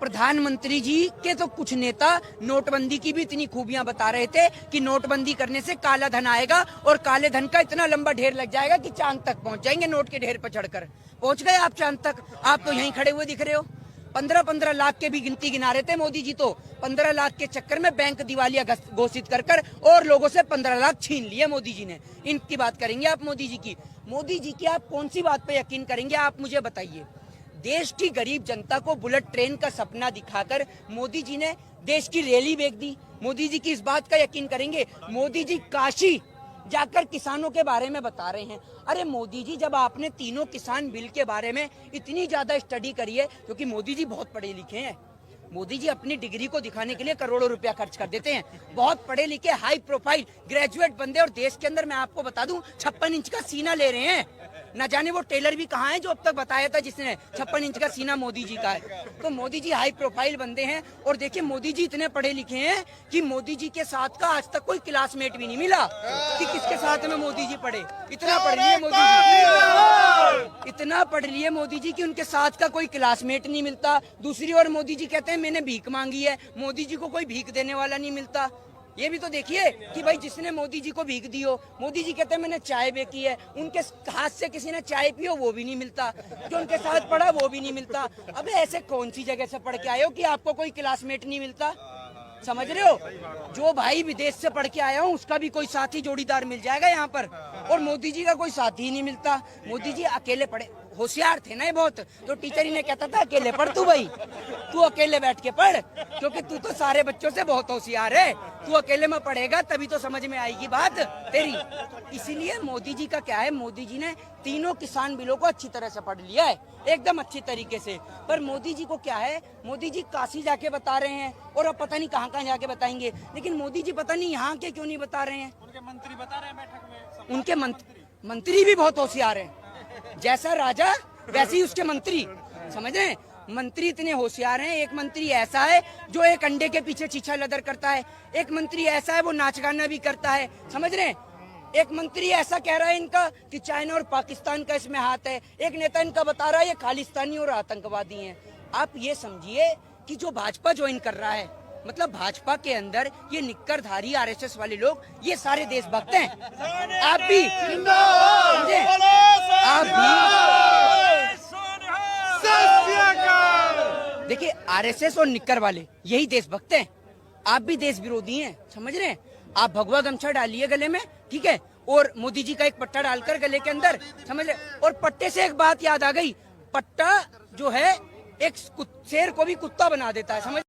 प्रधानमंत्री जी के तो कुछ नेता नोटबंदी की भी इतनी खूबियां बता रहे थे कि नोटबंदी करने से काला धन आएगा और काले धन का इतना लंबा ढेर लग जाएगा कि चांद तक पहुंच जाएंगे नोट के ढेर पर चढ़कर। पहुंच गए आप चांद तक? आप तो यहीं खड़े हुए दिख रहे हो। 15-15 लाख के भी गिनती गिना रहे थे मोदी जी। तो 15 लाख के चक्कर में बैंक दिवालिया घोषित कर और लोगों से 15 लाख छीन लिए मोदी जी ने। इनकी बात करेंगे आप मोदी जी की? मोदी जी की आप कौन सी बात पे यकीन करेंगे? आप मुझे बताइए। देश की गरीब जनता को बुलेट ट्रेन का सपना दिखाकर मोदी जी ने देश की रैली बेच दी। मोदी जी की इस बात का यकीन करेंगे? मोदी जी काशी जाकर किसानों के बारे में बता रहे हैं। अरे मोदी जी, जब आपने तीनों किसान बिल के बारे में इतनी ज्यादा स्टडी करी है, क्योंकि मोदी जी बहुत पढ़े लिखे हैं, मोदी जी अपनी डिग्री को दिखाने के लिए करोड़ों रुपया खर्च कर देते हैं। बहुत पढ़े लिखे हाई प्रोफाइल ग्रेजुएट बंदे, और देश के अंदर मैं आपको बता दूं 56 इंच का सीना ले रहे हैं। न जाने वो टेलर भी कहाँ है जो अब तक बताया था जिसने 56 इंच का सीना मोदी जी का है। तो मोदी जी हाई प्रोफाइल बंदे हैं। और देखिए मोदी जी इतने पढ़े लिखे हैं कि मोदी जी के साथ का आज तक कोई क्लासमेट भी नहीं मिला कि किसके साथ में मोदी जी पढ़े। इतना पढ़ लिए मोदी जी, इतना पढ़ लिए मोदी जी कि उनके साथ का कोई क्लासमेट नहीं मिलता। दूसरी ओर मोदी जी कहते हैं मैंने भीख मांगी है। मोदी जी को कोई भीख देने वाला नहीं मिलता। ये भी तो देखिए कि भाई जिसने मोदी जी को भीख दी हो, मोदी जी कहते हैं मैंने चाय बेची है, उनके हाथ से किसी ने चाय पी हो वो भी नहीं मिलता, जो उनके साथ पढ़ा वो भी नहीं मिलता। अबे ऐसे कौन सी जगह से पढ़ के आए हो कि आपको कोई क्लासमेट नहीं मिलता? समझ रहे हो? जो भाई विदेश से पढ़ के आया हूँ उसका भी कोई साथी जोड़ीदार मिल जाएगा यहाँ पर, और मोदी जी का कोई साथी ही नहीं मिलता। मोदी जी अकेले पढ़े, होशियार थे ना ये बहुत। तो टीचर ही ने कहता था अकेले पढ़ तू भाई, तू अकेले बैठ के पढ़, क्योंकि तू तो सारे बच्चों से बहुत होशियार है। तू अकेले में पढ़ेगा तभी तो समझ में आएगी बात तेरी। इसीलिए मोदी जी का क्या है, मोदी जी ने तीनों किसान बिलों को अच्छी तरह से पढ़ लिया है, एकदम अच्छी तरीके से। पर मोदी जी को क्या है, मोदी जी काशी जाके बता रहे हैं और अब पता नहीं कहाँ कहाँ जाके बताएंगे। लेकिन मोदी जी पता नहीं यहाँ के क्यों नहीं बता रहे हैं। उनके मंत्री बता रहे हैं बैठक में। उनके मंत्री भी बहुत होशियार है। जैसा राजा वैसे ही उसके मंत्री, समझ रहे हैं? मंत्री इतने होशियार हैं। एक मंत्री ऐसा है जो एक अंडे के पीछे चीछा लदर करता है, एक मंत्री ऐसा है वो नाच गाना भी करता है, समझ रहे हैं? एक मंत्री ऐसा कह रहा है इनका कि चाइना और पाकिस्तान का इसमें हाथ है, एक नेता इनका बता रहा है ये खालिस्तानी और आतंकवादी हैं। आप ये समझिए कि जो भाजपा ज्वाइन कर रहा है, मतलब भाजपा के अंदर ये निक्करधारी आरएसएस वाले लोग, ये सारे देशभक्त हैं। आप भी समझे? आप भी देखिए आरएसएस और निक्कर वाले यही देशभक्त हैं। आप भी देश विरोधी हैं, समझ रहे हैं? आप भगवा गमछा डालिए गले में, ठीक है, और मोदी जी का एक पट्टा डालकर गले के अंदर, समझ रहे? और पट्टे से एक बात याद आ गई, पट्टा जो है एक शेर को भी कुत्ता बना देता है, समझ